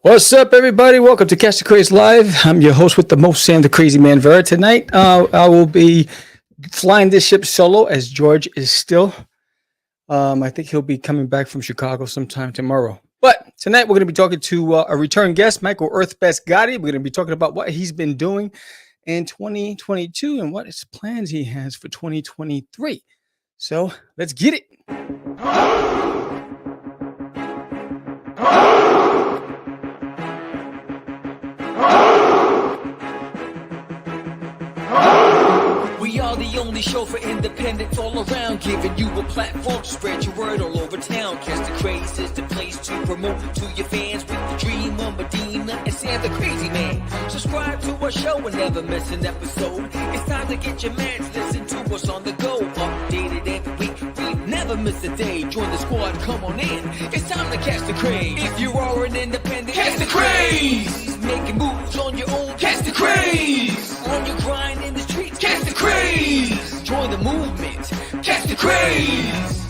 What's up, everybody? Welcome to Catch the Craze Live. I'm your host with the most, Sam the Crazy Man Vera. Tonight, I will be flying this ship solo as George is still. I think he'll be coming back from Chicago sometime tomorrow. But tonight, we're going to be talking to a return guest, Michael EarthBest Gatti. We're going to be talking about what he's been doing in 2022 and what his plans he has for 2023. So let's get it. We are the only show for independents all around, giving you a platform to spread your word all over town. Catch the Craze is the place to promote to your fans with the dream of Medina and Sam the Crazy Man. Subscribe to our show and never miss an episode. It's time to get your meds, listen to us on the go. Updated every week, we never miss a day. Join the squad, come on in. It's time to catch the Craze. If you are an independent, catch the Craze. Making moves on your own, catch the Craze. On your grind in the streets, catch the Craze. Join the movement, catch the Craze.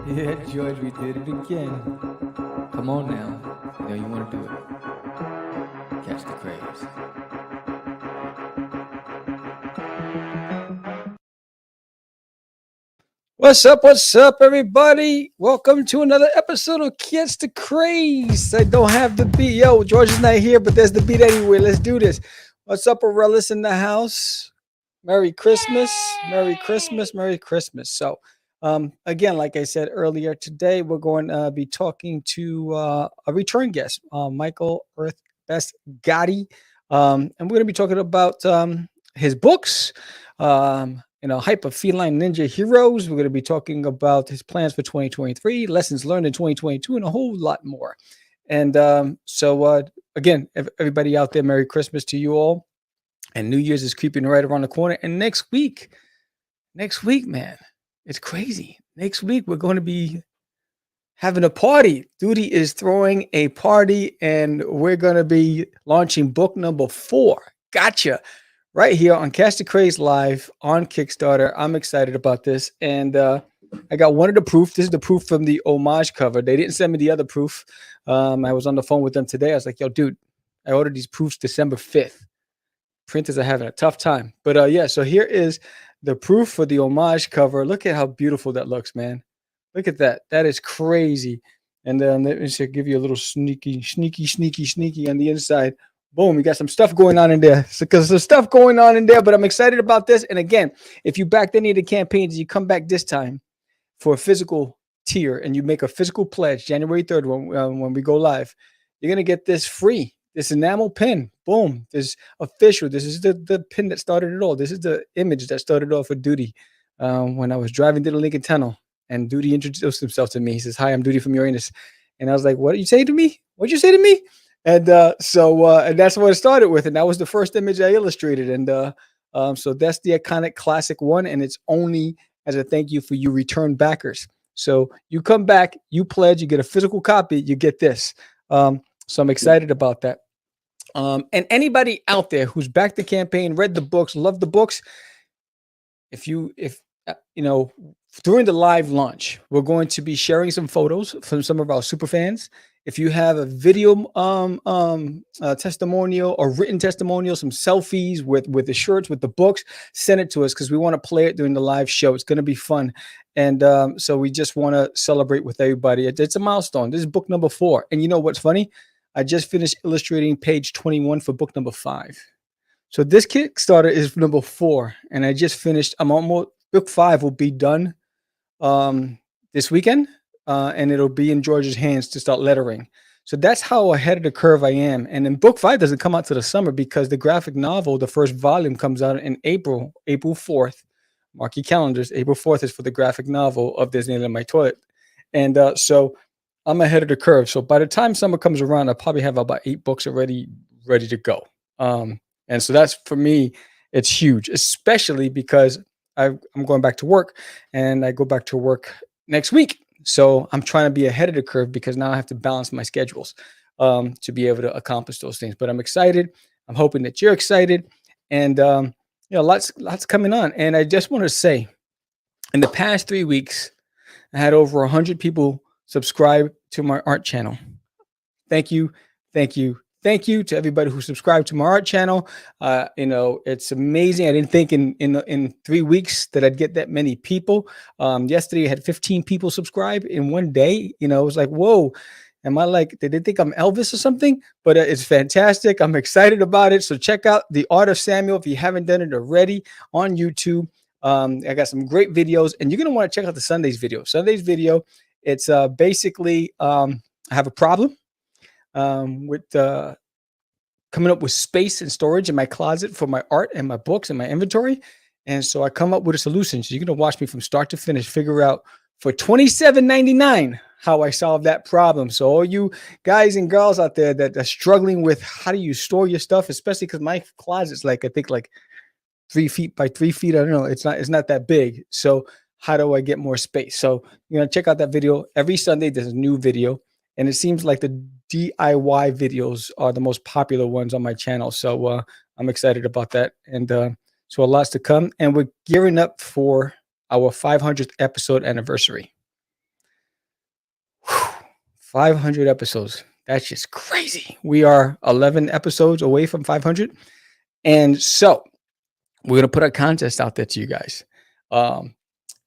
Yeah, George, we did it again. Come on now. You know you want to do it. Catch the Craze. What's up, everybody? Welcome to another episode of Catch the Craze. I don't have the beat. Yo, George is not here, but there's the beat anyway. Let's do this. What's up, Aurelius in the house? Merry Christmas. Merry Christmas. Merry Christmas. So, again, like I said earlier, today we're going to be talking to a return guest, Michael EarthBest Gatti. And we're going to be talking about his books, Hyper Feline Ninja Heroes. We're going to be talking about his plans for 2023, lessons learned in 2022, and a whole lot more. And again, everybody out there, Merry Christmas to you all. And New Year's is creeping right around the corner. And next week, man, it's crazy. Next week, we're going to be having a party. Duty is throwing a party, and we're going to be launching book number 4. Gotcha. Right here on Catch the Craze Live on Kickstarter. I'm excited about this. And I got one of the proof. This is the proof from the homage cover. They didn't send me the other proof. I was on the phone with them today. I was like, yo, dude, I ordered these proofs December 5th. Printers are having a tough time. But yeah, so here is the proof for the homage cover. Look at how beautiful that looks, man. Look at that. That is crazy. And then let me just give you a little sneaky on the inside. Boom, we got some stuff going on in there. Because there's stuff going on in there, but I'm excited about this. And again, if you backed any of the campaigns, you come back this time for a physical tier and you make a physical pledge January 3rd when we go live, you're going to get this free. This enamel pin. Boom. This official. This is the pin that started it all. This is the image that started off with Duty when I was driving to the Lincoln Tunnel. And Duty introduced himself to me. He says, "Hi, I'm Duty from Uranus." And I was like, "What did you say to me? What'd you say to me?" And and that's what it started with. And that was the first image I illustrated. And so that's the iconic classic one. And it's only as a thank you for you return backers. So you come back, you pledge, you get a physical copy, you get this. So I'm excited about that. And anybody out there who's backed the campaign, read the books, loved the books, if during the live launch, we're going to be sharing some photos from some of our super fans. If you have a video testimonial or written testimonial, some selfies with the shirts, with the books, send it to us because we want to play it during the live show. It's going to be fun. And so we just want to celebrate with everybody. It's a milestone. This is book number 4. And you know what's funny? I just finished illustrating page 21 for book number 5. So this Kickstarter is number 4. And I just finished. Book 5 will be done this weekend. And it'll be in George's hands to start lettering. So that's how ahead of the curve I am. And then book 5 doesn't come out to the summer because the graphic novel, the first volume, comes out in April 4th. Mark your calendars. April 4th is for the graphic novel of Disneyland in My Toilet. And so I'm ahead of the curve. So by the time summer comes around, I'll probably have about 8 books already ready to go. And so that's, for me, it's huge, especially because I'm going back to work and I go back to work next week. So I'm trying to be ahead of the curve because now I have to balance my schedules to be able to accomplish those things. But I'm excited. I'm hoping that you're excited. and lots coming on. And I just want to say, in the past 3 weeks, I had over 100 people subscribe to my art channel. Thank you, thank you, thank you to everybody who subscribed to my art channel. It's amazing. I didn't think in 3 weeks that I'd get that many people. Yesterday, I had 15 people subscribe in one day. It was like, whoa. Am I like, did they think I'm Elvis or something? But it's fantastic. I'm excited about it. So check out The Art of Samuel if you haven't done it already on YouTube. I got some great videos, and you're going to want to check out the Sunday's video. Sunday's video, it's basically I have a problem with coming up with space and storage in my closet for my art and my books and my inventory. And so I come up with a solution. So you're going to watch me from start to finish, figure out for $27.99 how I solve that problem. So all you guys and girls out there that are struggling with how do you store your stuff, especially because my closet's like, I think like 3 feet by 3 feet. I don't know. It's not that big. So how do I get more space? So check out that video. Every Sunday there's a new video, and it seems like the DIY videos are the most popular ones on my channel. So I'm excited about that. And so a lot's to come, and we're gearing up for our 500th episode anniversary. 500 episodes. That's just crazy. We are 11 episodes away from 500. And so we're going to put a contest out there to you guys.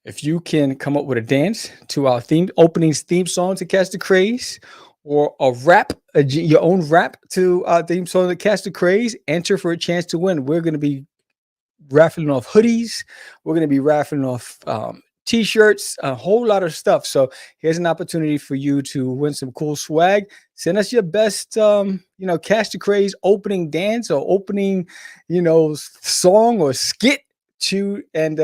If you can come up with a dance to our opening theme song to Catch the Craze, or a rap, your own rap to our theme song to Catch the Craze, enter for a chance to win. We're going to be raffling off hoodies. We're going to be raffling off t-shirts, a whole lot of stuff. So here's an opportunity for you to win some cool swag. Send us your best, Catch the Craze opening dance or opening, song or skit and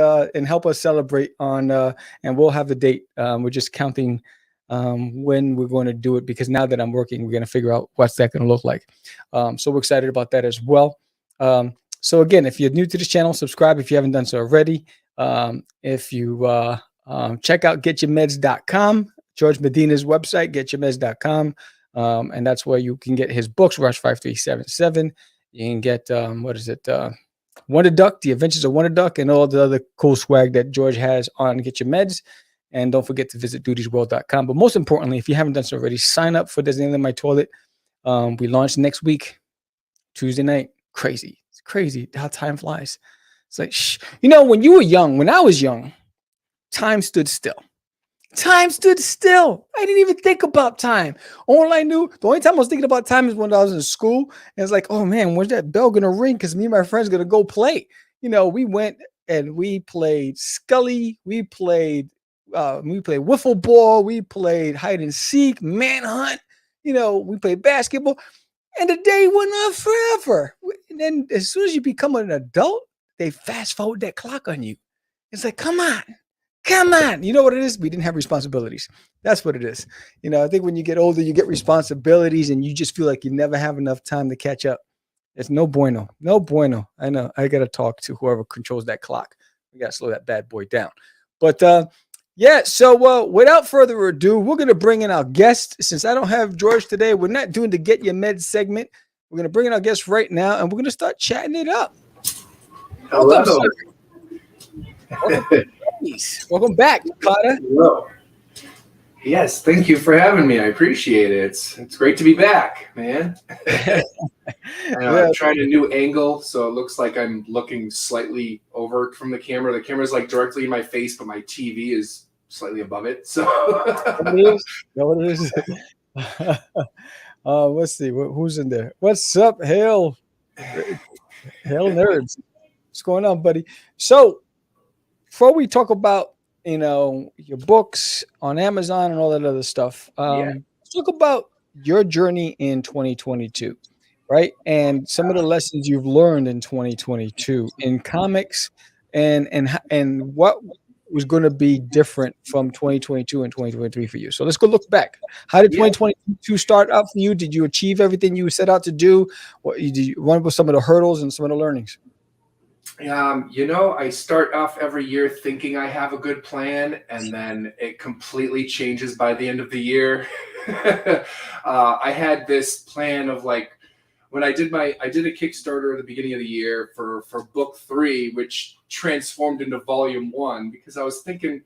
help us celebrate on, and we'll have the date. We're just counting when we're going to do it, because now that I'm working, we're going to figure out what's that going to look like. So we're excited about that as well. So again, if you're new to this channel, subscribe if you haven't done so already. If you check out getyourmeds.com, George Medina's website, getyourmeds.com. And that's where you can get his books, Rush 5377. You can get, Wonder Duck, The Adventures of Wonder Duck, and all the other cool swag that George has on Get Your Meds. And don't forget to visit dutiesworld.com. But most importantly, if you haven't done so already, sign up for There's Anything in My Toilet. We launch next week, Tuesday night. Crazy. It's crazy how time flies. It's like, when you were young, when I was young, time stood still. Time stood still. I didn't even think about time. All I knew, the only time I was thinking about time is when I was in school. And it's like, oh man, when's that bell going to ring? Because me and my friends going to go play. We went and we played Scully. We played wiffle ball. We played hide and seek, manhunt. We played basketball. And the day went on forever. And then as soon as you become an adult, they fast forward that clock on you. It's like, come on. You know what it is? We didn't have responsibilities. That's what it is. I think when you get older, you get responsibilities and you just feel like you never have enough time to catch up. It's no bueno. No bueno. I know. I got to talk to whoever controls that clock. We got to slow that bad boy down. But so without further ado, we're going to bring in our guest. Since I don't have George today, we're not doing the Get Your Meds segment. We're going to bring in our guest right now, and we're going to start chatting it up. Hello. Welcome back, Carter. Hello. Yes, thank you for having me. I appreciate it. It's great to be back, man. I'm trying a new angle, so it looks like I'm looking slightly over from the camera. The camera's like directly in my face, but my TV is slightly above it. So what it is. Let's see who's in there. What's up, Hale nerds? What's going on, buddy? So before we talk about your books on Amazon and all that other stuff, let's talk about your journey in 2022, right? And some of the lessons you've learned in 2022 in comics, and what was going to be different from 2022 and 2023 for you. So let's go look back. How did 2022 start out for you? Did you achieve everything you set out to do? What did you run with some of the hurdles and some of the learnings? I start off every year thinking I have a good plan, and then it completely changes by the end of the year. I had this plan of like when I did a Kickstarter at the beginning of the year for book 3, which transformed into volume 1, because I was thinking,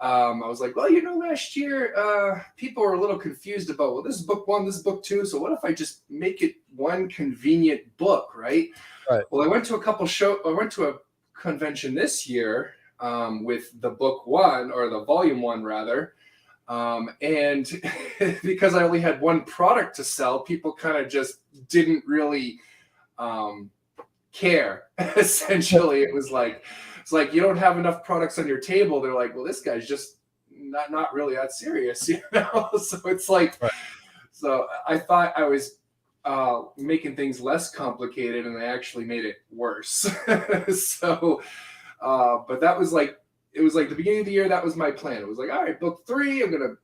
I was like, well, last year people were a little confused about, well, this is book 1, this is book 2, so what if I just make it one convenient book, right? Right. Well, I went to a convention this year with the book 1, or the volume 1 rather. And because I only had one product to sell, people kind of just didn't really care. Essentially, it's like you don't have enough products on your table. They're like, well, this guy's just not really that serious, So it's like, right. So I thought I was making things less complicated, and I actually made it worse. So, but that was like. It was like the beginning of the year. That was my plan. It was like, all right, book 3, I'm gonna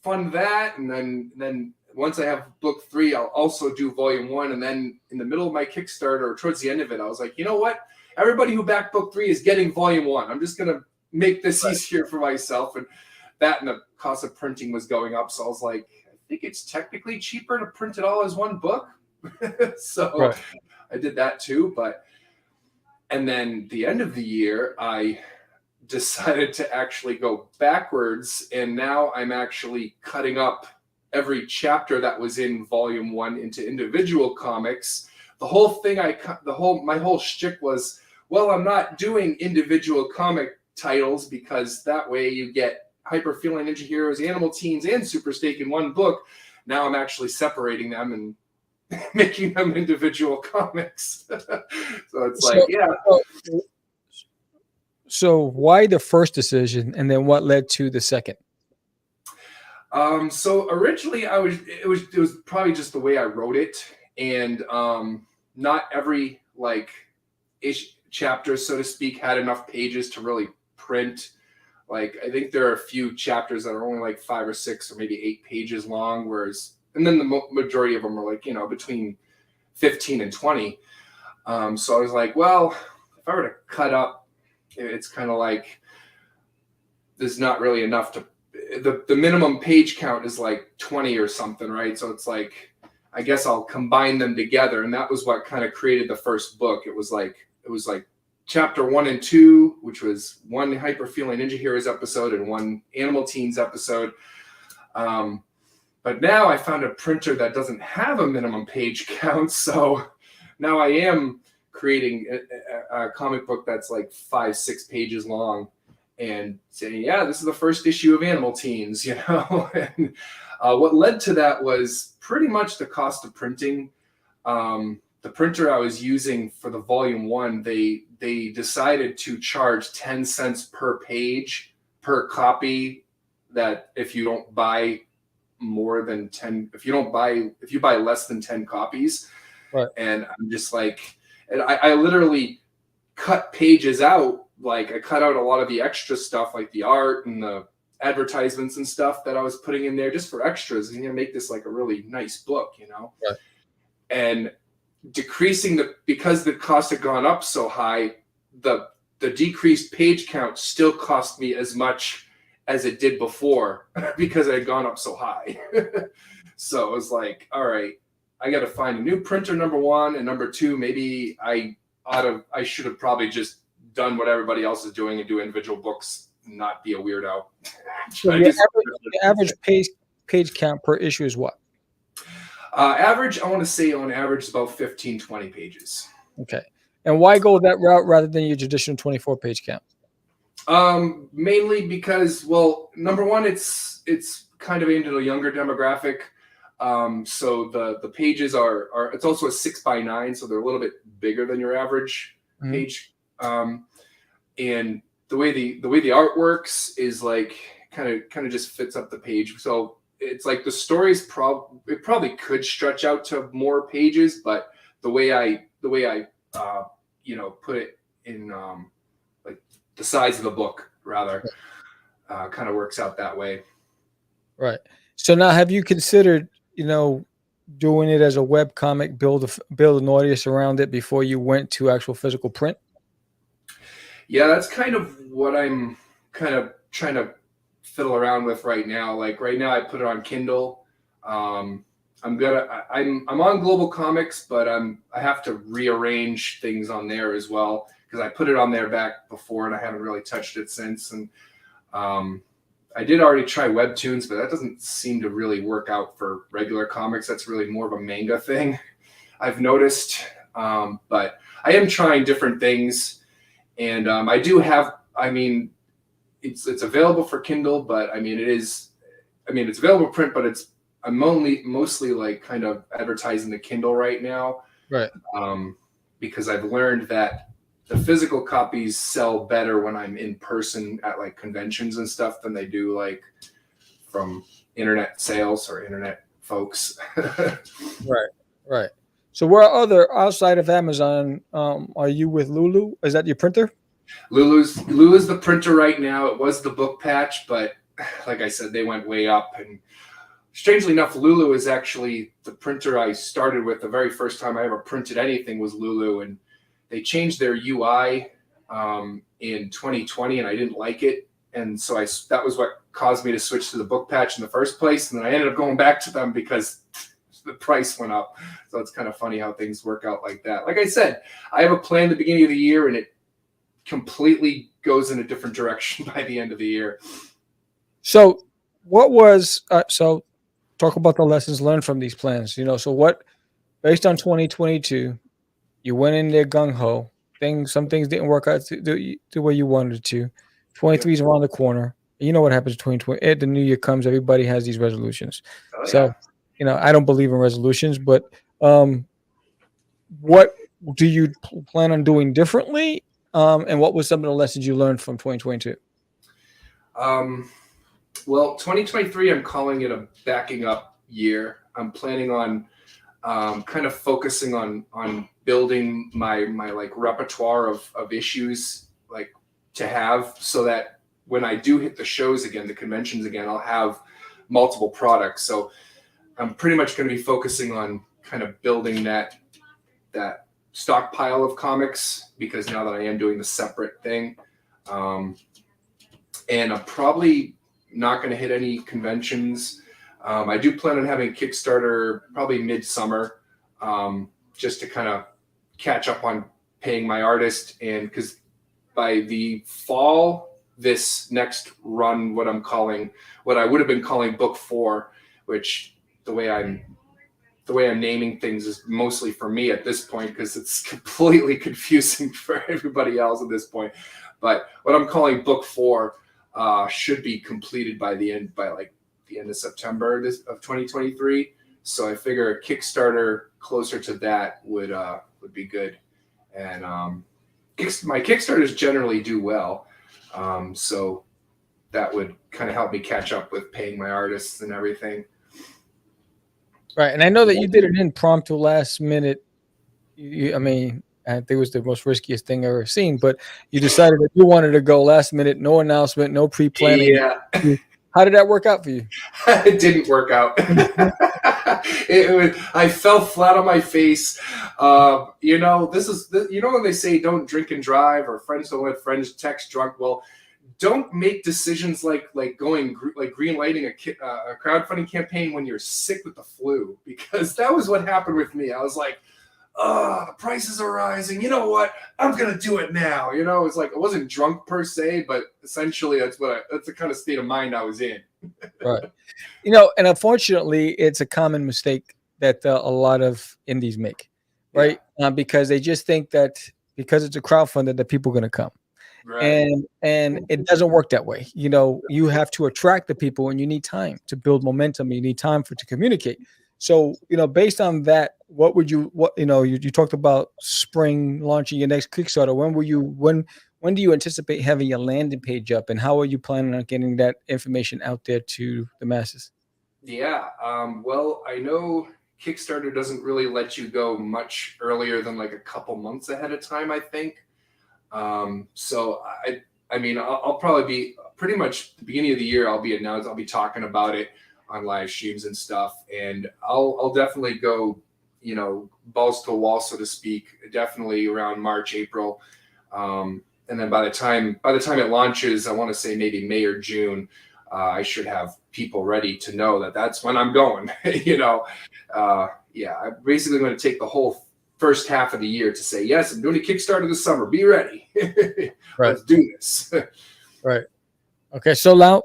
fund that, and then once I have book 3, I'll also do volume 1. And then in the middle of my Kickstarter, or towards the end of it, I was like, you know what? Everybody who backed book 3 is getting volume 1. I'm just gonna make this easier for myself. And the cost of printing was going up, so I was like, I think it's technically cheaper to print it all as one book. So I did that too. And then the end of the year, I decided to actually go backwards, and now I'm actually cutting up every chapter that was in volume 1 into individual comics. The whole thing, my whole shtick was, well, I'm not doing individual comic titles, because that way you get Hyper Feline Ninja Heroes, Animal Teens, and Super Steak in one book. Now I'm actually separating them and making them individual comics. So it's like, yeah. So why the first decision, and then what led to the second? So originally it was probably just the way I wrote it, and not every chapter, so to speak, had enough pages to really print. Like, I think there are a few chapters that are only like 5 or 6 or maybe 8 pages long, and then the majority of them are like, between 15 and 20. So I was like, well, if I were to cut up, it's kind of like there's not really enough to the minimum page count is like 20 or something, right? So it's like, I guess I'll combine them together, and that was what kind of created the first book. It was like chapter 1 and 2, which was one Hyper Feline Ninja Heroes episode and one Animal Teens episode. But now I found a printer that doesn't have a minimum page count, so now I am creating a comic book that's like 5-6 pages long, and saying, yeah, this is the first issue of Animal Teens, And what led to that was pretty much the cost of printing. The printer I was using for the volume 1, they decided to charge 10 cents per page per copy. That if you don't buy more than 10, if you buy less than 10 copies, right. And I'm just like. And I literally cut pages out. Like, I cut out a lot of the extra stuff, like the art and the advertisements and stuff that I was putting in there just for extras, and make this like a really nice book, Right. And decreasing because the cost had gone up so high, the decreased page count still cost me as much as it did before because it had gone up so high. So it was like, all right, I got to find a new printer, number 1, and number 2, maybe I should have probably just done what everybody else is doing and do individual books, and not be a weirdo. So the average page count per issue is what? Average, I want to say on average, is about 15-20 pages. Okay. And why go that route rather than your traditional 24-page count? Mainly because, well, number 1, it's kind of aimed at a younger demographic. So the pages are it's also a 6x9, so they're a little bit bigger than your average page. And the way the art works is like kind of just fits up the page. So it's like the stories it probably could stretch out to more pages, but the way I put it in like the size of the book rather kind of works out that way. Right. So now, have you considered doing it as a web comic, build an audience around it before you went to actual physical print? Yeah, that's kind of what I'm kind of trying to fiddle around with right now. Like right now I put it on Kindle. I'm on Global Comics, but I have to rearrange things on there as well because I put it on there back before and I haven't really touched it since. And I did already try webtoons, but that doesn't seem to really work out for regular comics. That's really more of a manga thing, I've noticed. But I am trying different things, and I do have. I mean, it's available for Kindle, but it's available print, but I'm mostly like kind of advertising the Kindle right now, right? Because I've learned that the physical copies sell better when I'm in person at like conventions and stuff than they do like from internet sales or internet folks. Right. So where outside of Amazon, are you with Lulu? Is that your printer? Lulu's the printer right now. It was the Book Patch, but like I said, they went way up. And strangely enough, Lulu is actually the printer I started with. The very first time I ever printed anything was Lulu, and they changed their UI in 2020, and I didn't like it. And so that was what caused me to switch to the Book Patch in the first place. And then I ended up going back to them because the price went up. So it's kind of funny how things work out like that. Like I said, I have a plan at the beginning of the year, and it completely goes in a different direction by the end of the year. So what was so talk about the lessons learned from these plans. So what, based on 2022, you went in there gung ho. Some things didn't work out the way you wanted it to. 23 is around the corner. You know what happens between 20. The new year comes, everybody has these resolutions. Oh, yeah. So, I don't believe in resolutions, but what do you plan on doing differently? And what was some of the lessons you learned from 2022? Well, 2023, I'm calling it a backing up year. I'm planning on kind of focusing on building my like repertoire of issues like to have, so that when I do hit the shows again, the conventions again, I'll have multiple products. So I'm pretty much going to be focusing on kind of building that stockpile of comics, because now that I am doing the separate thing, and I'm probably not going to hit any conventions. I do plan on having Kickstarter probably midsummer, just to kind of catch up on paying my artist. And because by the fall, this next run, what I would have been calling book 4, which the way I'm naming things is mostly for me at this point, because it's completely confusing for everybody else at this point. But what I'm calling book 4 should be completed by the end of September of 2023. So I figure a Kickstarter closer to that would be good. And my Kickstarters generally do well, so that would kind of help me catch up with paying my artists and everything. Right, and I know that you did an impromptu last minute. I think it was the most riskiest thing I've ever seen, but you decided that you wanted to go last minute, no announcement, no pre-planning. Yeah. How did that work out for you? It didn't work out. I fell flat on my face. This is when they say don't drink and drive, or friends don't let friends text drunk. Well, don't make decisions like green lighting a crowdfunding campaign when you're sick with the flu, because that was what happened with me. I was like, the prices are rising. You know what? I'm going to do it now. It's like I wasn't drunk per se, but essentially that's the kind of state of mind I was in. Right. And unfortunately, it's a common mistake that a lot of indies make, right? Yeah. Because they just think that because it's a crowdfunder that people are going to come. Right. And it doesn't work that way. You have to attract the people, and you need time to build momentum. You need time to communicate. So, based on that, you talked about spring launching your next Kickstarter. When do you anticipate having your landing page up, and how are you planning on getting that information out there to the masses? Yeah. Well, I know Kickstarter doesn't really let you go much earlier than like a couple months ahead of time, I think. So I'll probably be pretty much the beginning of the year. I'll be talking about it on live streams and stuff, and I'll definitely go, balls to the wall, so to speak, definitely around March, April. And then by the time it launches, I want to say maybe May or June, I should have people ready to know that that's when I'm going. I'm basically going to take the whole first half of the year to say, yes, I'm doing a Kickstarter this summer. Be ready. Right. Let's do this. Right. Okay. So now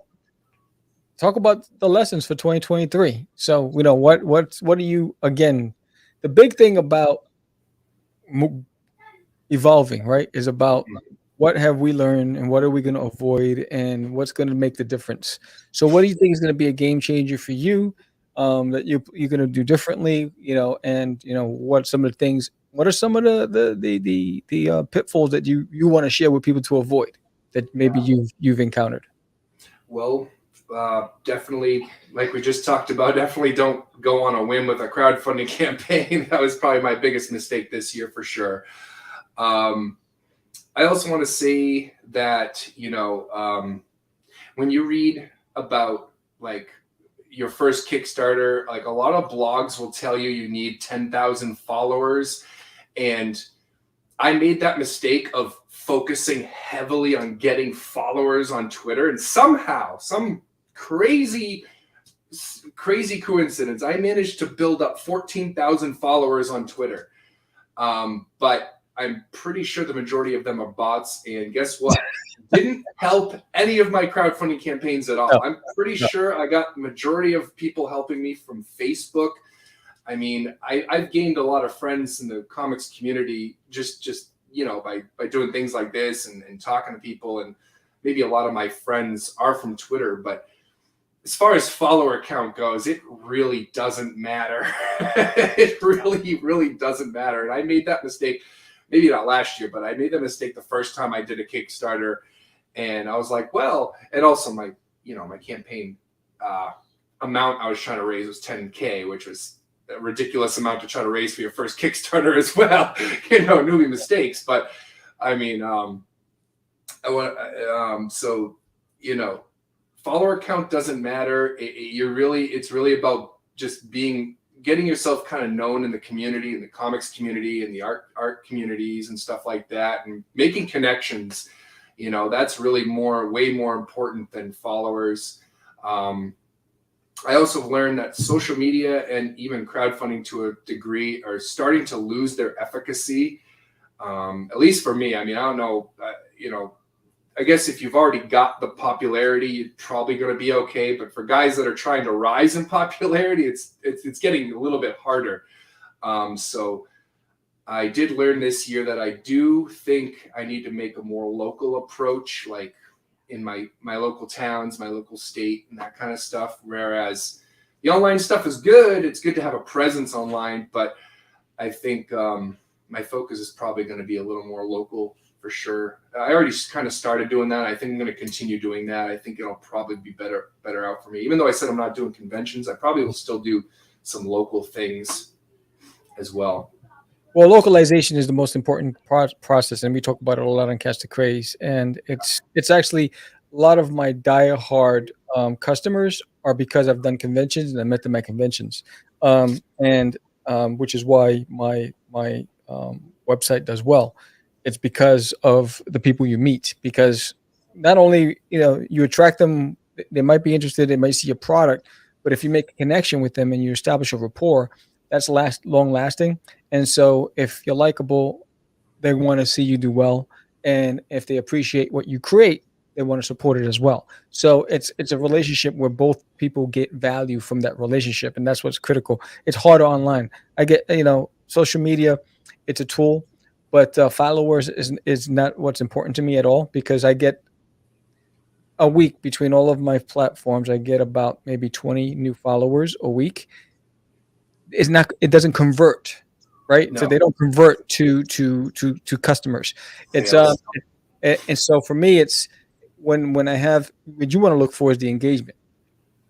talk about the lessons for 2023. So, what do you, again, the big thing about evolving, right, is about what have we learned and what are we going to avoid and what's going to make the difference. So what do you think is going to be a game changer for you, that you're going to do differently, and what some of the things, what are some of the pitfalls that you want to share with people to avoid that maybe you've encountered? Well, definitely, like we just talked about, definitely don't go on a whim with a crowdfunding campaign. That was probably my biggest mistake this year for sure. I also want to say that, when you read about like your first Kickstarter, like a lot of blogs will tell you need 10,000 followers. And I made that mistake of focusing heavily on getting followers on Twitter. And somehow, some crazy coincidence, I managed to build up 14,000 followers on Twitter. But I'm pretty sure the majority of them are bots. And guess what? Didn't help any of my crowdfunding campaigns at all. No. I'm pretty sure I got the majority of people helping me from Facebook. I mean, I've gained a lot of friends in the comics community just by doing things like this and talking to people. And maybe a lot of my friends are from Twitter. But as far as follower count goes, it really doesn't matter. It really, really doesn't matter. And I made that mistake. Maybe not last year, but I made the mistake the first time I did a Kickstarter, and I was like, well, and also my campaign amount I was trying to raise was 10K, which was a ridiculous amount to try to raise for your first Kickstarter as well. Newbie mistakes, but I mean, follower count doesn't matter. It's really about just getting yourself kind of known in the community, in the comics community, and the art communities and stuff like that, and making connections. That's really way more important than followers. I also learned that social media and even crowdfunding to a degree are starting to lose their efficacy. At least for me. I mean, I don't know, I guess if you've already got the popularity, you're probably going to be okay. But for guys that are trying to rise in popularity, it's getting a little bit harder. So I did learn this year that I do think I need to make a more local approach, like in my local towns, my local state, and that kind of stuff. Whereas the online stuff is good. It's good to have a presence online. But I think my focus is probably going to be a little more local. For sure. I already kind of started doing that. I think I'm going to continue doing that. I think it'll probably be better out for me. Even though I said I'm not doing conventions, I probably will still do some local things as well. Well, localization is the most important process, and we talk about it a lot on Catch the Craze. And it's actually a lot of my diehard customers are because I've done conventions and I met them at conventions, which is why my website does well. It's because of the people you meet, because not only, you attract them, they might be interested, they might see your product, but if you make a connection with them and you establish a rapport, that's long lasting. And so if you're likable, they want to see you do well. And if they appreciate what you create, they want to support it as well. So it's a relationship where both people get value from that relationship. And that's what's critical. It's harder online. I get, social media, it's a tool. But followers is not what's important to me at all, because I get a week between all of my platforms. I get about maybe 20 new followers a week. It doesn't convert, right? No. So they don't convert to customers. It's and so for me, it's when what you want to look for is the engagement.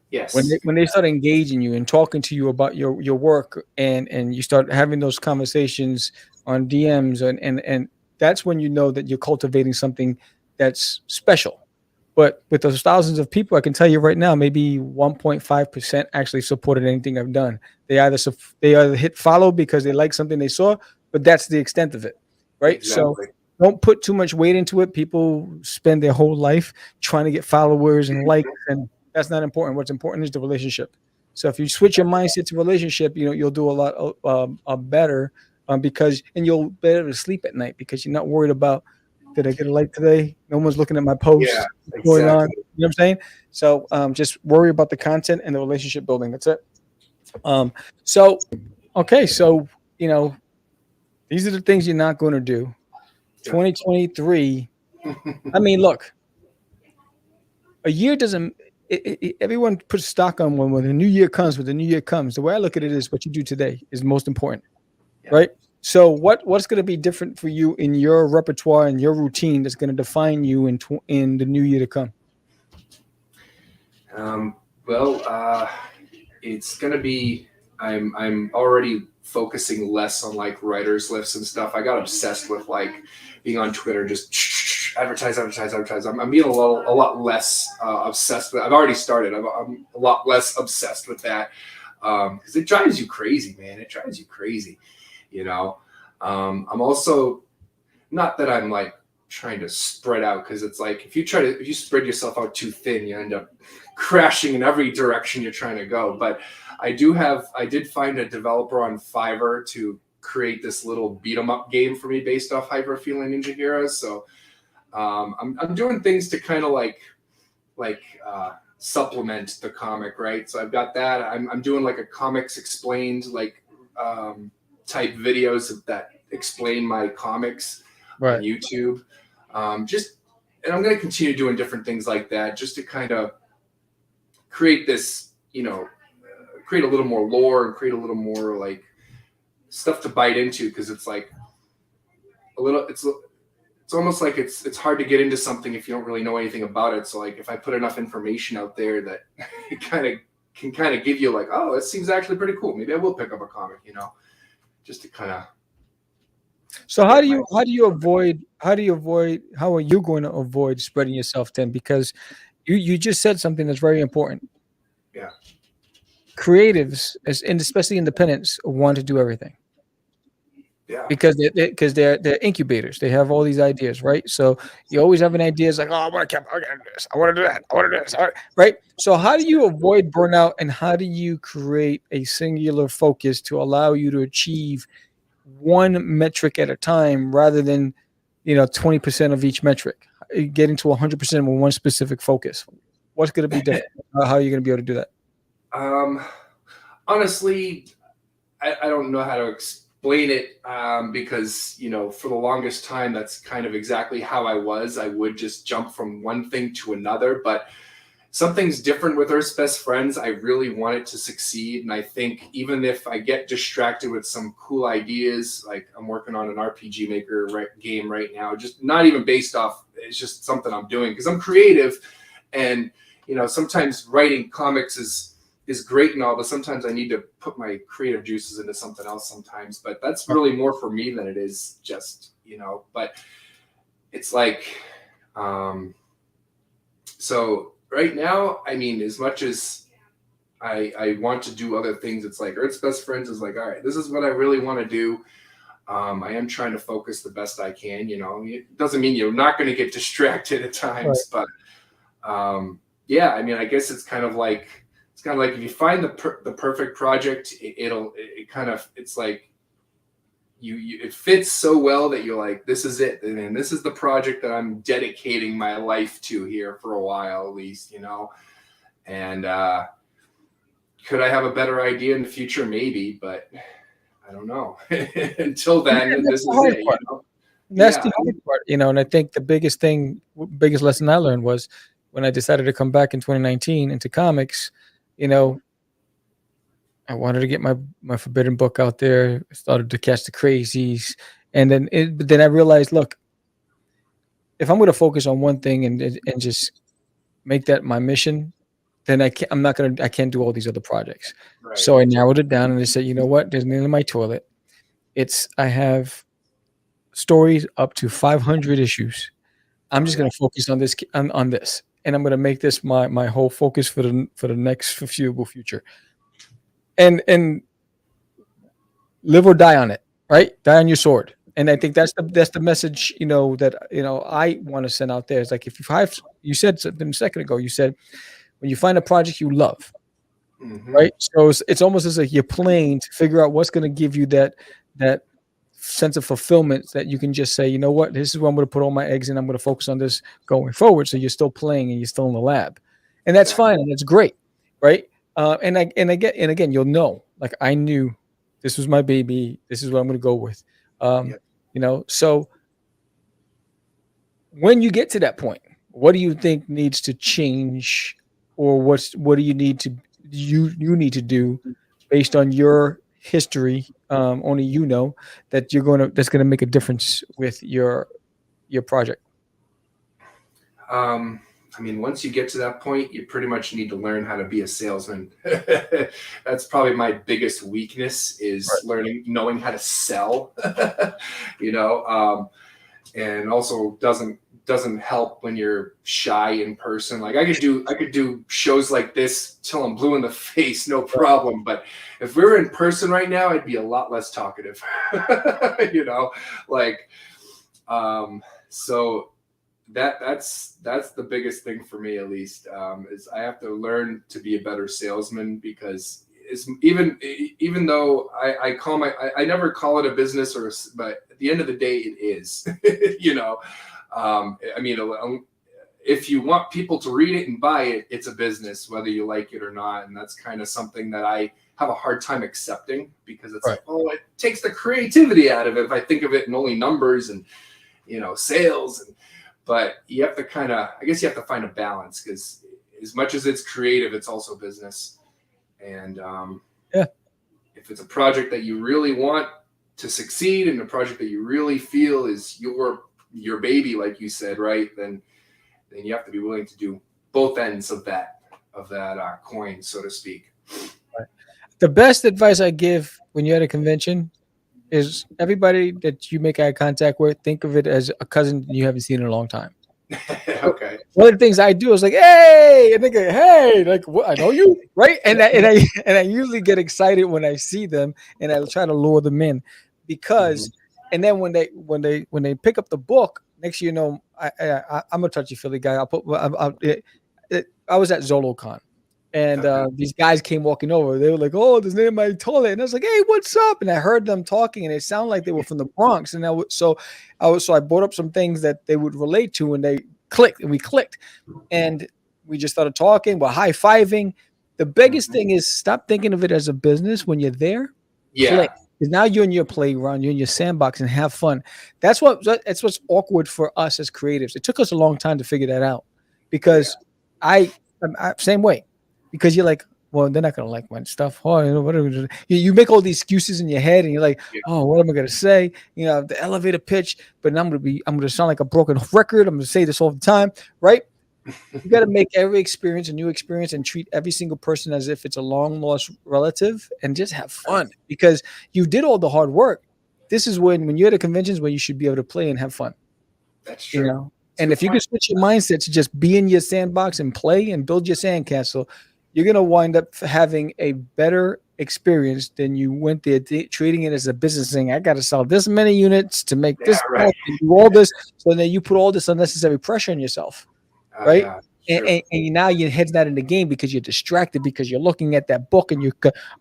Yes. When they start engaging you and talking to you about your work, and you start having those conversations on DMs, and that's when you know that you're cultivating something that's special. But with those thousands of people, I can tell you right now, maybe 1.5% actually supported anything I've done. They either hit follow because they like something they saw, but that's the extent of it, right? Exactly. So don't put too much weight into it. People spend their whole life trying to get followers and likes, and That's not important. What's important is the relationship. So if you switch your mindset to relationship, you'll do a lot better, because and you'll be able to sleep at night because you're not worried about, did I get a like today? No one's looking at my Yeah, posts. What's going on? exactly. You know what I'm saying? So just worry about the content and the relationship building. That's it. So okay, so these are the things you're not going to do. 2023. I mean, look, a year doesn't. Everyone puts stock on when the new year comes. When the new year comes, the way I look at it is what you do today is most important, Yeah. right? So what's going to be different for you in your repertoire and your routine that's going to define you in the new year to come? Well, it's gonna be. I'm already focusing less on like writers lists and stuff. I got obsessed with like being on Twitter, just advertise, advertise, advertise. I'm being a lot less obsessed with. I've already started. I'm a lot less obsessed with that because it drives you crazy, man. It drives you crazy, you know. I'm also not that I'm like trying to spread out, because it's like if you spread yourself out too thin, you end up crashing in every direction you're trying to go. But I did find a developer on Fiverr to create this little beat 'em up game for me based off Hyper Feeling Ninja Heroes. So I'm doing things to kind of like supplement the comic, right? So I've got that. I'm doing like a comics explained like type videos that explain my comics on YouTube. And I'm going to continue doing different things like that just to kind of create this, create a little more lore and create a little more like stuff to bite into, because it's like it's almost like it's hard to get into something if you don't really know anything about it. So like if I put enough information out there that it can give you like, oh, it seems actually pretty cool. Maybe I will pick up a comic, just to kind of. So how are you going to avoid spreading yourself thin? Because you just said something that's very important. Yeah. Creatives, and especially independents, want to do everything. Yeah. Because they're incubators. They have all these ideas, right? So you always have an idea. It's like, oh, I want to do this. I want to do that. I want to do this. Right? So how do you avoid burnout, and how do you create a singular focus to allow you to achieve one metric at a time rather than 20% of each metric, getting to 100% with one specific focus? What's going to be different? How are you going to be able to do that? Honestly, I don't know how to explain it, because for the longest time that's kind of exactly how I was. I would just jump from one thing to another, but something's different with Earth's Best Friends. I really want it to succeed. And I think even if I get distracted with some cool ideas, like I'm working on an RPG Maker game right now, just not even based off, it's just something I'm doing because I'm creative. And, sometimes writing comics is great and all, but sometimes I need to put my creative juices into something else sometimes. But that's really more for me than it is just, but it's like, so right now, I mean, as much as I want to do other things, it's like Earth's Best Friends is like, all right, this is what I really want to do. I am trying to focus the best I can. It doesn't mean you're not going to get distracted at times, right. But yeah, I mean, I guess it's kind of like if you find the perfect project, it's like it fits so well that you're like, this is it, and this is the project that I'm dedicating my life to here for a while at least, and could I have a better idea in the future? Maybe, but I don't know. Until then, this is it. That's the hard part, and I think the biggest lesson I learned was when I decided to come back in 2019 into comics. I wanted to get my Forbidden book out there. I started to catch the crazies, and then I realized, look, if I'm going to focus on one thing and just make that my mission, then I can't do all these other projects. Right. So I narrowed it down and I said, you know what? There's in my toilet. I have stories up to 500 issues. I'm just going to focus on this, on this, and I'm going to make this my whole focus for the next foreseeable future. And live or die on it, right? Die on your sword. And I think that's the message, that I want to send out there. It's like you said something a second ago. You said when you find a project you love, Mm-hmm. right? So it's almost as like you're playing to figure out what's going to give you that sense of fulfillment that you can just say, you know what, this is where I'm going to put all my eggs in. I'm going to focus on this going forward. So you're still playing and you're still in the lab, and that's Exactly. fine and that's great, right? And again, you'll know, like I knew this was my baby. This is what I'm going to go with. Yeah. So when you get to that point, what do you think needs to change, or what do you need to you need to do based on your history? Only that's gonna make a difference with your project. I mean, once you get to that point, you pretty much need to learn how to be a salesman. That's probably my biggest weakness is knowing how to sell, you know, and also doesn't help when you're shy in person. Like I could do shows like this till I'm blue in the face, no problem. But if we were in person right now, I'd be a lot less talkative, you know, like, so that's the biggest thing for me, at least, is I have to learn to be a better salesman, because it's even though I never call it a business, but at the end of the day it is. You know, I mean, if you want people to read it and buy it, it's a business, whether you like it or not. And that's kind of something that I have a hard time accepting, because it's like, oh, it takes the creativity out of it if I think of it in only numbers and, you know, sales. But you have to I guess you have to find a balance, because as much as it's creative, it's also business. And if it's a project that you really want to succeed, and a project that you really feel is your baby, like you said, right, then you have to be willing to do both ends of that coin, so to speak. Right. The best advice I give when you're at a convention is everybody that you make eye contact with, think of it as a cousin you haven't seen in a long time. Okay. One of the things I do is like, hey, and they go, hey, like, what, I know you, right? And I usually get excited when I see them, and I try to lure them in, because, and then when they pick up the book, next you know, I'm a touchy Philly guy. I was at ZoloCon. And these guys came walking over. They were like, "Oh, there's name my toilet," and I was like, "Hey, what's up?" And I heard them talking, and it sounded like they were from the Bronx. And I brought up some things that they would relate to, and we clicked, and we just started talking. We're high fiving. The biggest thing is stop thinking of it as a business when you're there. Yeah. Play. Because now you're in your playground, you're in your sandbox, and have fun. That's what's awkward for us as creatives. It took us a long time to figure that out, because I same way. Because you're like, well, they're not gonna like my stuff. Oh, you know, whatever. You make all these excuses in your head, and you're like, oh, what am I gonna say? You know, the elevator pitch, but I'm gonna sound like a broken record. I'm gonna say this all the time, right? You got to make every experience a new experience, and treat every single person as if it's a long lost relative, and just have fun, because you did all the hard work. This is when you're at the conventions where you should be able to play and have fun. That's true. You know, and if you can switch your mindset to just be in your sandbox and play and build your sandcastle, you're going to wind up having a better experience than you went there treating it as a business thing. I got to sell this many units to make this, and do all this. So then you put all this unnecessary pressure on yourself, right? And now your head's not in the game, because you're distracted, because you're looking at that book, and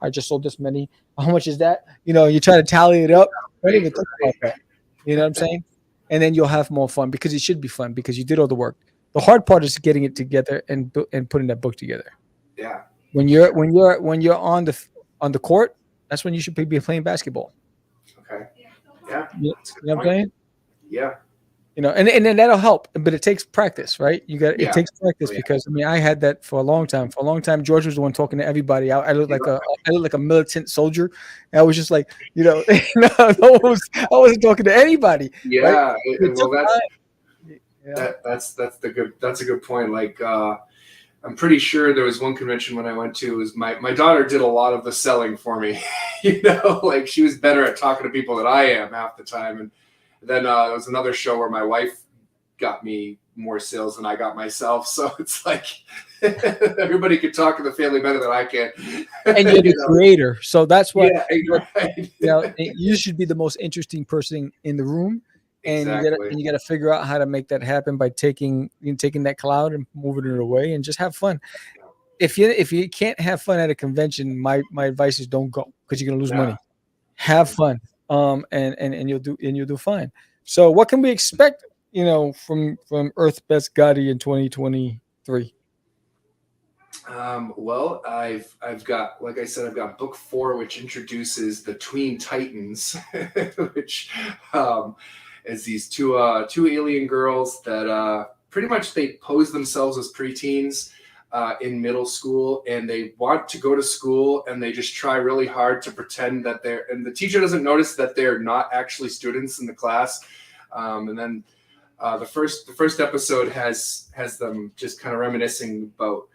I just sold this many. How much is that? You know, you try to tally it up. Don't even think about that. You know what I'm saying? And then you'll have more fun, because it should be fun, because you did all the work. The hard part is getting it together and putting that book together. Yeah. When you're on the court, that's when you should be playing basketball. Okay. Yeah. You know what I'm saying? Yeah. You know, and then that'll help, but it takes practice, right? It takes practice, because I mean, I had that for a long time. For a long time, George was the one talking to everybody. I looked like a militant soldier. And I was just like, you know, I wasn't talking to anybody. Yeah. Right? That's a good point. Like, I'm pretty sure there was one convention when I went to, was my daughter did a lot of the selling for me. You know, like she was better at talking to people than I am half the time. And then there was another show where my wife got me more sales than I got myself. So it's like everybody can talk to the family better than I can. And you're the creator, so that's why right. You know, you should be the most interesting person in the room. And you got to figure out how to make that happen by taking that cloud and moving it away, and just have fun. if you can't have fun at a convention, my advice is don't go because you're gonna lose money. Have fun, and you'll do fine. So, what can we expect? From EarthBest Gatti in 2023. Well, I've got, like I said, I've got book 4, which introduces the Tween Titans, which is these two alien girls that pretty much they pose themselves as preteens in middle school, and they want to go to school, and they just try really hard to pretend that they're, and the teacher doesn't notice that they're not actually students in the class, and then the first episode has them just kind of reminiscing about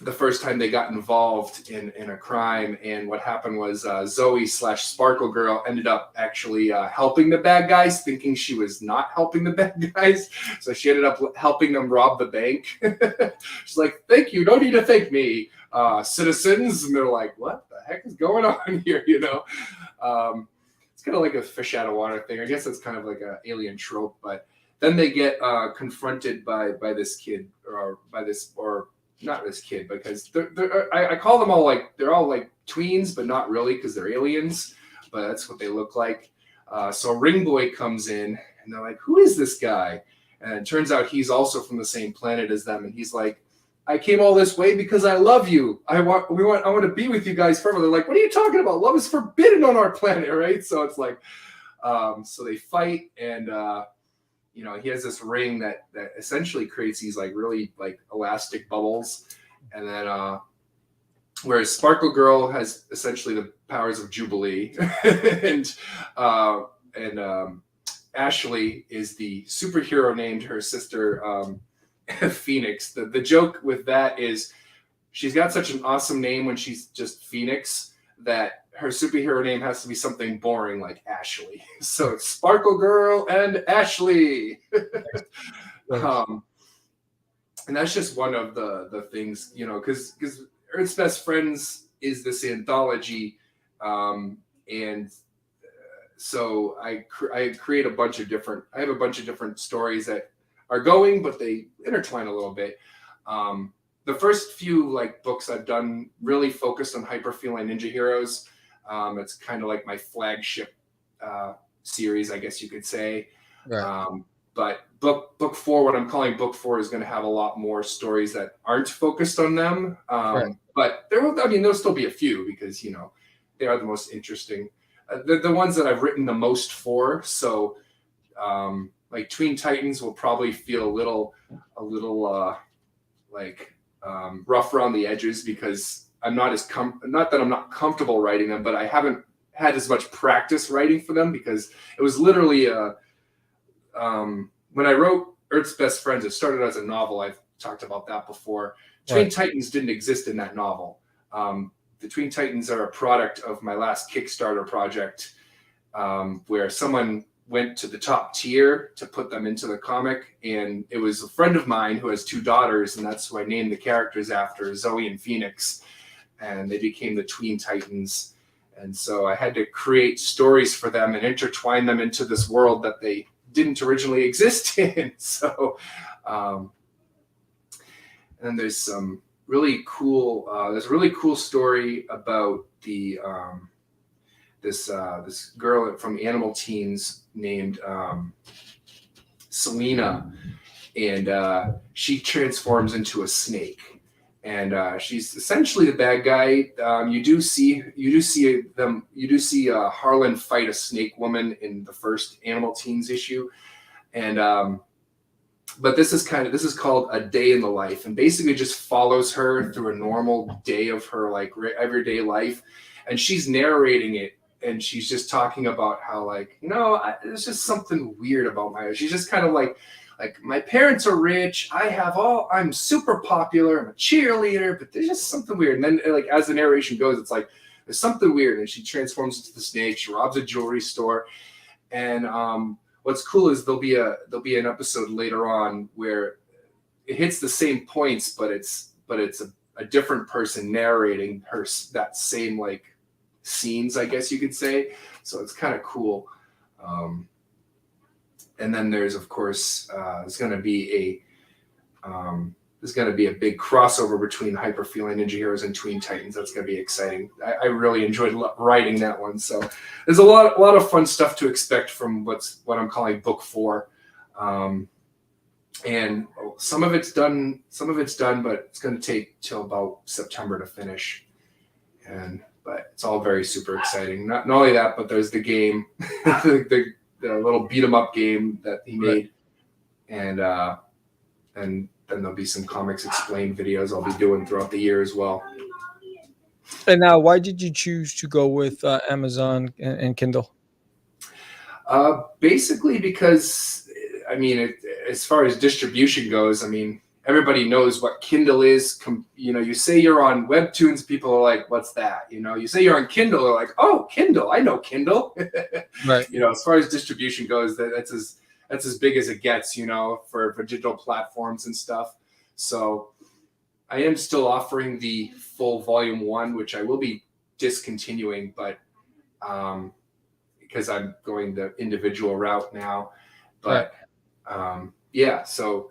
the first time they got involved in a crime, and what happened was Zoe / Sparkle Girl ended up actually helping the bad guys, thinking she was not helping the bad guys. So she ended up helping them rob the bank. She's like, "Thank you, don't need to thank me, citizens." And they're like, "What the heck is going on here?" It's kind of like a fish out of water thing. I guess it's kind of like an alien trope, but then they get confronted by this kid, or not this kid, because I call them all they're all like tweens, but not really, because they're aliens, but that's what they look like. So Ring Boy comes in, and they're like, "Who is this guy?" And it turns out he's also from the same planet as them, and he's like, "I came all this way because I love you. I want to be with you guys forever." They're like, "What are you talking about? Love is forbidden on our planet," right? So it's like, so they fight, and he has this ring that essentially creates these really elastic bubbles, and then whereas Sparkle Girl has essentially the powers of Jubilee, and Ashley is the superhero named her sister Phoenix. The joke with that is she's got such an awesome name when she's just Phoenix that her superhero name has to be something boring like Ashley. So it's Sparkle Girl and Ashley. And that's just one of the things, because Earth's Best Friends is this anthology, and so I create a bunch of different. I have a bunch of different stories that are going, but they intertwine a little bit. The first few books I've done really focused on Hyperfeline Ninja Heroes. It's kind of like my flagship series, I guess you could say. Right. But book 4, what I'm calling book 4, is going to have a lot more stories that aren't focused on them. Right. But there'll still be a few, because they are the most interesting. The ones that I've written the most for. So Tween Titans will probably feel a little rough around the edges, because I'm not not that I'm not comfortable writing them, but I haven't had as much practice writing for them, because it was literally when I wrote Earth's Best Friends, it started as a novel. I've talked about that before. Tween Titans didn't exist in that novel. The Tween Titans are a product of my last Kickstarter project, where someone went to the top tier to put them into the comic, and it was a friend of mine who has 2 daughters, and that's who I named the characters after, Zoe and Phoenix, and they became the Tween Titans. And so I had to create stories for them and intertwine them into this world that they didn't originally exist in. So and there's some really cool there's a really cool story about the this girl from Animal Teens named Selena, and she transforms into a snake, and she's essentially the bad guy. You do see Harlan fight a snake woman in the first Animal Teens issue, and but this is called A Day in the Life, and basically just follows her through a normal day of her everyday life, and she's narrating it. And she's just talking about how there's just something weird about she's just kind of like my parents are rich. I'm super popular. I'm a cheerleader, but there's just something weird. And then as the narration goes, it's like, there's something weird. And she transforms into the snake. She robs a jewelry store. And what's cool is there'll be an episode later on where it hits the same points, but it's a different person narrating that same scenes, I guess you could say. So it's kind of cool. And then there's, of course, there's going to be there's going to be a big crossover between Hyper Feline Ninja Heroes and Tween Titans. That's going to be exciting. I really enjoyed writing that one. So there's a lot of fun stuff to expect from what I'm calling book 4. And some of it's done, but it's going to take till about September to finish. But it's all very super exciting. Not only that, but there's the game, the little beat 'em up game that he made, and then there'll be some Comics Explained videos I'll be doing throughout the year as well. And now, why did you choose to go with Amazon and Kindle? Basically because, I mean, as far as distribution goes, I mean, everybody knows what Kindle is. You say you're on Webtoons, people are like, what's that? You say you're on Kindle, they're like, oh, Kindle, I know Kindle. Right. As far as distribution goes, that's as big as it gets, for digital platforms and stuff. So I am still offering the full volume 1, which I will be discontinuing, but because I'm going the individual route now. But so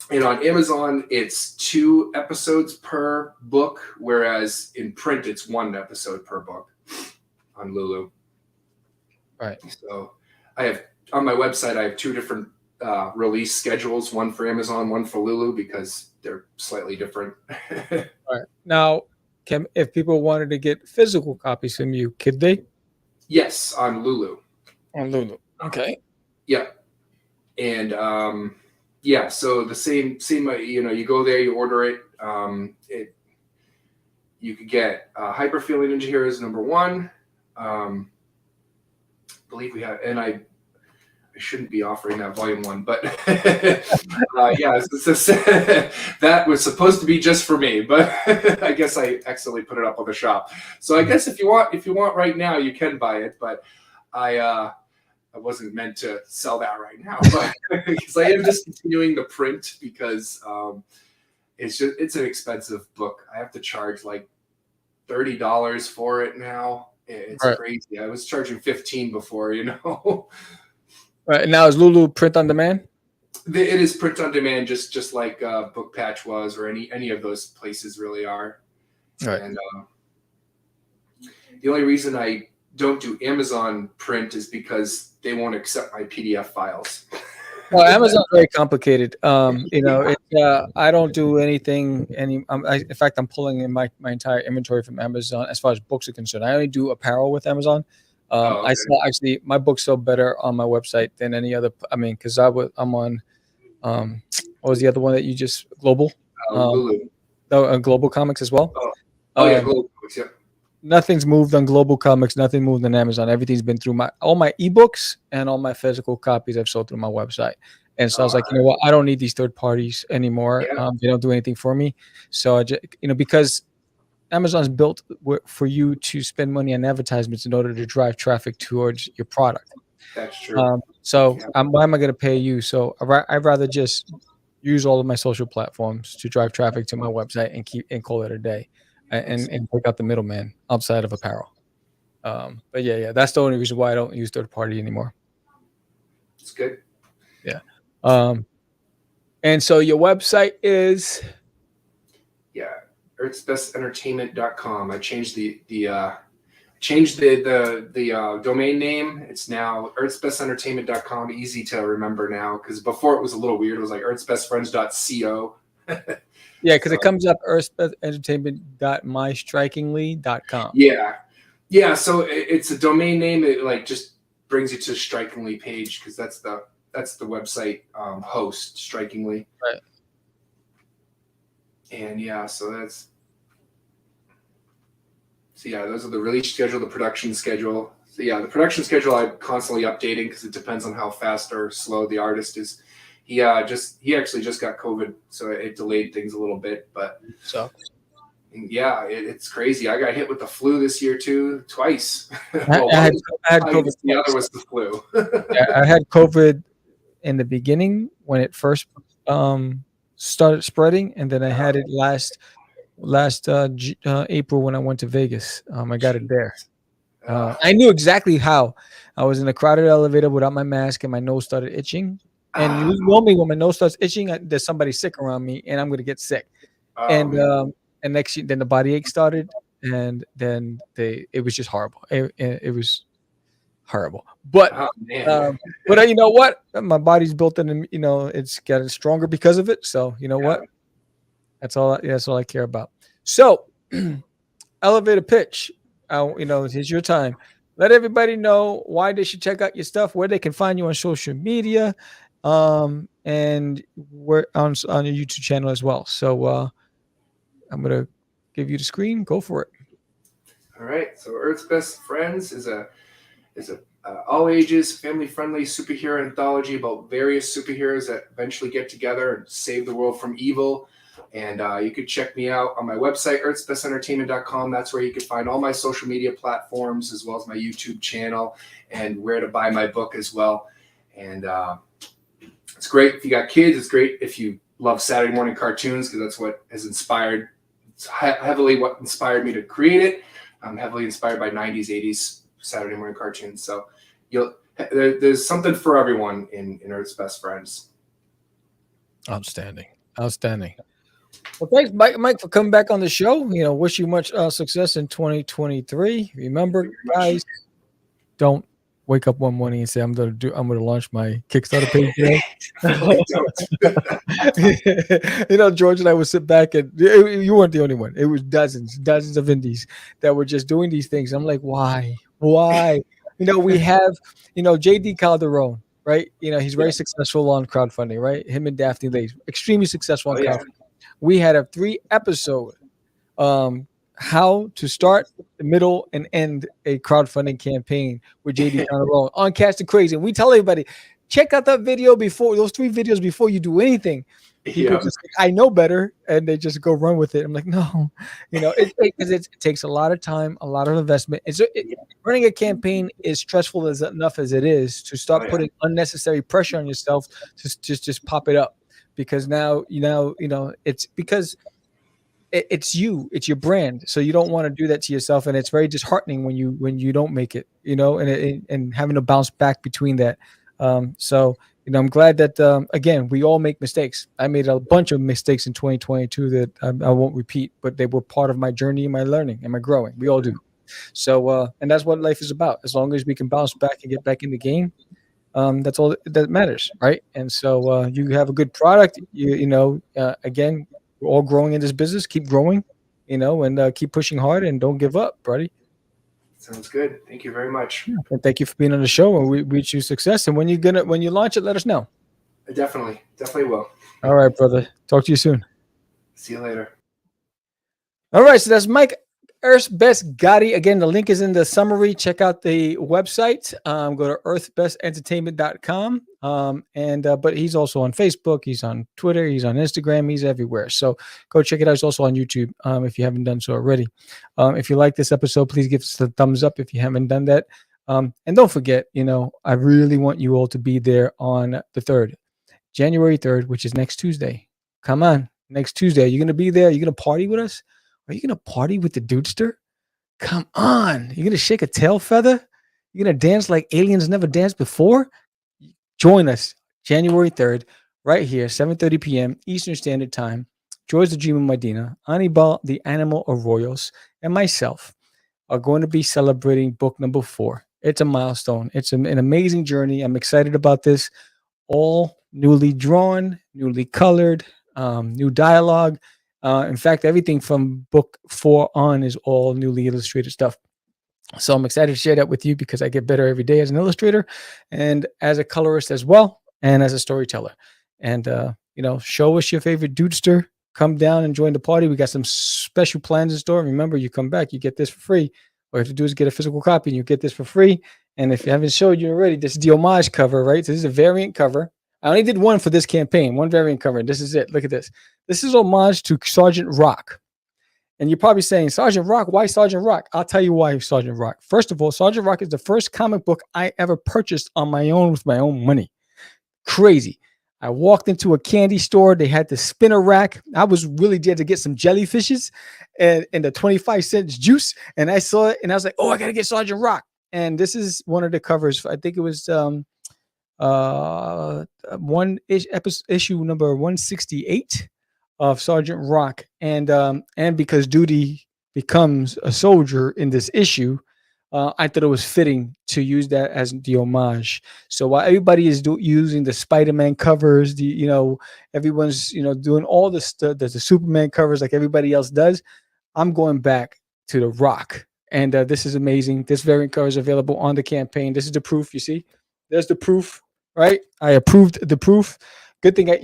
and on Amazon, it's 2 episodes per book, whereas in print, it's 1 episode per book on Lulu. Right. So I have, on my website, I have 2 different release schedules, one for Amazon, one for Lulu, because they're slightly different. Right. Now, if people wanted to get physical copies from you, could they? Yes, on Lulu. On Lulu. Okay. Yeah. And so the same, you go there, you order it. You could get Hyper Feline Ninja Heroes #1. I believe we have, and I shouldn't be offering that volume 1, but that was supposed to be just for me, but I guess I accidentally put it up on the shop. So I guess if you want right now, you can buy it, but I wasn't meant to sell that right now, but because I am discontinuing the print because it's an expensive book. I have to charge like $30 for it now. It's crazy. I was charging $15 before, Right. Now, is Lulu print on demand? It is print on demand, just like Book Patch was, or any of those places really are. Right. And the only reason I don't do Amazon print is because they won't accept my PDF files. Well, Amazon's very complicated. I don't do anything. In fact, I'm pulling in my entire inventory from Amazon as far as books are concerned. I only do apparel with Amazon. I sell, actually, my books sell better on my website than any other. I mean, because I'm on, what was the other one that you just, Global? Global Comics as well. Global Comics, yeah. Nothing's moved on Global Comics. Nothing moved on Amazon. Everything's been through all my ebooks and all my physical copies I've sold through my website. And so I was like, you know what? I don't need these third parties anymore. Yeah. They don't do anything for me. So I just, because Amazon's built for you to spend money on advertisements in order to drive traffic towards your product. That's true. Why am I going to pay you? So I'd rather just use all of my social platforms to drive traffic to my website and call it a day, and take out the middleman outside of apparel. But yeah, that's the only reason why I don't use third party anymore. It's good. Yeah. And so your website is. Yeah. EarthBestEntertainment.com. I changed the domain name. It's now EarthBestEntertainment.com. Easy to remember now, because before it was a little weird. It was like EarthBestFriends.co. Yeah, because it comes up EarthBestEntertainment.mystrikingly.com. Yeah. So it's a domain name. It just brings you to Strikingly page, because that's the website host, Strikingly. Right. And those are the release schedule, the production schedule. So the production schedule I'm constantly updating because it depends on how fast or slow the artist is. He actually just got COVID, so it delayed things a little bit. But it's crazy. I got hit with the flu this year too, twice. I had COVID. The other was the flu. I had COVID in the beginning when it first started spreading, and then I had it last April when I went to Vegas. I got it there. I knew exactly how. I was in a crowded elevator without my mask, and my nose started itching, And you know me, when my nose starts itching, there's somebody sick around me, and I'm gonna get sick. Oh, And man. and then the body ache started, and then it was just horrible. It was horrible. But Oh, man. um, you know what? My body's built in, it's getting stronger because of it. So you know Yeah. what? That's all I care about. So elevator pitch. Here's your time. Let everybody know why they should check out your stuff, where they can find you on social media, and where on your YouTube channel as well. So I'm gonna give you the screen. Go for it. All right. So Earth's Best Friends is a all ages, family friendly superhero anthology about various superheroes that eventually get together and save the world from evil. And you could check me out on my website, earthsbestentertainment.com. That's where you can find all my social media platforms, as well as my YouTube channel, and where to buy my book as well. And it's great if you got kids. It's great if you love Saturday morning cartoons, because that's what has inspired, it's heavily what inspired me to create it. I'm heavily inspired by 90s, 80s Saturday morning cartoons. So there's something for everyone in Earth's Best Friends. Outstanding. Well, thanks, Mike, for coming back on the show. Wish you much success in 2023. Remember, guys, don't wake up one morning and say, I'm gonna launch my Kickstarter page today. George and I would sit back, and you weren't the only one. It was dozens of indies that were just doing these things. I'm like, why? We have, JD Calderon, right? He's very successful on crowdfunding, right? Him and Daphne Lee, extremely successful on crowdfunding. We had a 3-episode how to start, middle, and end a crowdfunding campaign with JD Calderon on Cast and Craze. And we tell everybody, check out that video those 3 videos before you do anything. People just think, I know better, and they just go run with it. I'm like, no, it takes a lot of time, a lot of investment. Running a campaign is stressful enough as it is. To start putting unnecessary pressure on yourself to just pop it up, because now it's because it's your brand, so you don't want to do that to yourself, and it's very disheartening when you don't make it, and having to bounce back between that. So I'm glad that again, we all make mistakes. I made a bunch of mistakes in 2022 that I won't repeat, but they were part of my journey and my learning and my growing. We all do. So and that's what life is about. As long as we can bounce back and get back in the game, that's all that matters, right? And so you have a good product. Again, we're all growing in this business. Keep growing, and keep pushing hard, and don't give up, buddy. Sounds good. Thank you very much. And thank you for being on the show, and we wish you success. And when you launch it, let us know. I definitely will. All right, brother. Talk to you soon. See you later. All right, so that's Mike, EarthBest Gatti. Again, the link is in the summary. Check out the website. Go to earthbestentertainment.com. But he's also on Facebook. He's on Twitter. He's on Instagram. He's everywhere. So go check it out. He's also on YouTube if you haven't done so already. If you like this episode, please give us a thumbs up if you haven't done that. And don't forget, I really want you all to be there on the 3rd, January 3rd, which is next Tuesday. Come on, next Tuesday. Are you going to be there? Are you going to party with us? Are you going to party with the Dudester? Come on. You're going to shake a tail feather? You're going to dance like aliens never danced before? Join us January 3rd, right here, 7:30 p.m. Eastern Standard Time. George the Dreamer Medina, Anibal the Animal Arroyos, and myself are going to be celebrating book number 4. It's a milestone. It's an amazing journey. I'm excited about this. All newly drawn, newly colored, new dialogue. In fact, everything from book 4 on is all newly illustrated stuff. So I'm excited to share that with you, because I get better every day as an illustrator and as a colorist as well, and as a storyteller. And, show us your favorite Dudester. Come down and join the party. We got some special plans in store. Remember, you come back, you get this for free. All you have to do is get a physical copy, and you get this for free. And if I haven't showed you already, this is the homage cover, right? So this is a variant cover. I only did one for this campaign, one variant cover. And this is it. Look at this. This is homage to Sergeant Rock. And you're probably saying, Sergeant Rock, why Sergeant Rock? I'll tell you why Sergeant Rock. First of all, Sergeant Rock is the first comic book I ever purchased on my own with my own money. Crazy. I walked into a candy store. They had the spinner rack. I was really there to get some jellyfishes and the 25 cents juice. And I saw it, and I was like, oh, I got to get Sergeant Rock. And this is one of the covers. I think it was issue number 168 of Sergeant Rock, and because Duty becomes a soldier in this issue, I thought it was fitting to use that as the homage. So while everybody is using the Spider-Man covers, everyone's doing all the Superman covers like everybody else does, I'm going back to the Rock, and this is amazing. This variant cover is available on the campaign. This is the proof. You see, there's the proof. Right, I approved the proof. Good thing I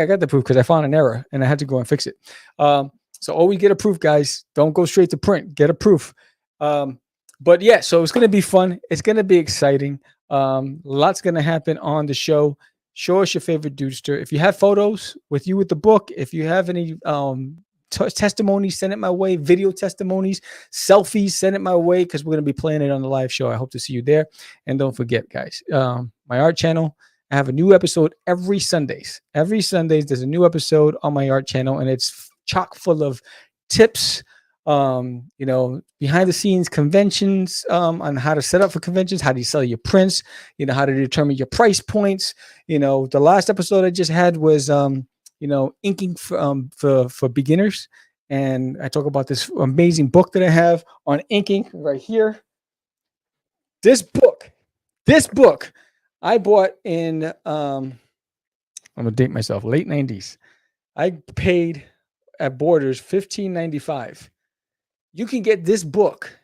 got the proof because I found an error and I had to go and fix it. So always get a proof, guys. Don't go straight to print. Get a proof. But yeah, so it's gonna be fun. It's gonna be exciting. Lots gonna happen on the show. Show us your favorite Dudester. If you have photos with you with the book, if you have any testimonies, send it my way. Video testimonies, selfies, send it my way because we're gonna be playing it on the live show. I hope to see you there. And don't forget, guys, my art channel. I have a new episode every Sundays. Every Sundays, there's a new episode on my art channel, and it's chock full of tips, behind the scenes conventions, on how to set up for conventions, how do you sell your prints, how to determine your price points. The last episode I just had was, inking for beginners. And I talk about this amazing book that I have on inking right here. This book I bought in, I'm going to date myself, late 90s. I paid at Borders $15.95. You can get this book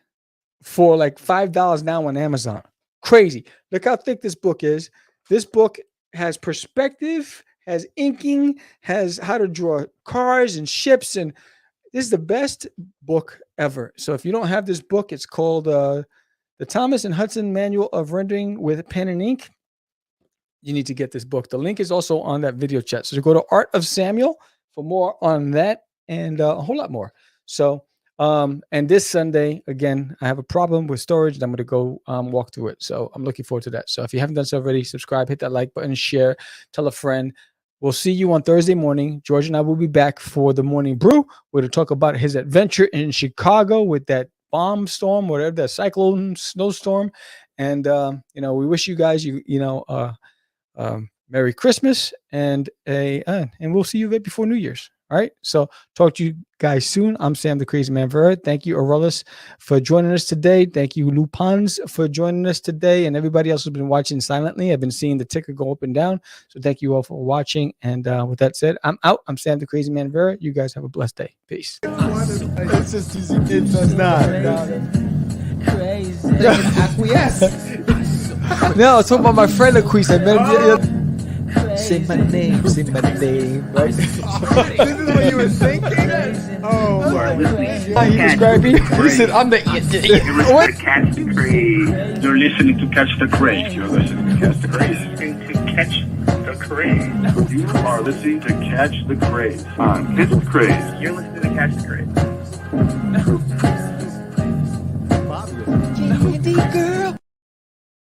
for like $5 now on Amazon. Crazy. Look how thick this book is. This book has perspective, has inking, has how to draw cars and ships. And this is the best book ever. So if you don't have this book, it's called the Thomas and Hudson Manual of Rendering with Pen and Ink. You need to get this book. The link is also on that video chat. So go to Art of Samuel for more on that and a whole lot more. So, and this Sunday, again, I have a problem with storage and I'm going to go walk through it. So I'm looking forward to that. So if you haven't done so already, subscribe, hit that like button, share, tell a friend. We'll see you on Thursday morning. George and I will be back for the morning brew. We're going to talk about his adventure in Chicago with that bomb storm, whatever, that cyclone snowstorm. And, we wish you guys, Merry Christmas and we'll see you right before New Year's. All right. So talk to you guys soon. I'm Sam the Crazy Man Vera. Thank you, Aurelius, for joining us today. Thank you, Lupans, for joining us today. And everybody else who's been watching silently. I've been seeing the ticker go up and down. So thank you all for watching. And with that said, I'm out. I'm Sam the Crazy Man Vera. You guys have a blessed day. Peace. It's just it's not. Crazy. Acquiesce. No, I was talking about my friend Acquiesce. I met him. Say my name, right? This is what you were thinking? Oh, he described me. He said, I'm the What? Catch the Craze. You're listening to Catch the Craze. You're listening to Catch the Craze. To Catch the Craze. You are listening to Catch the Craze on Catch the Craze. You're listening to Catch the Craze.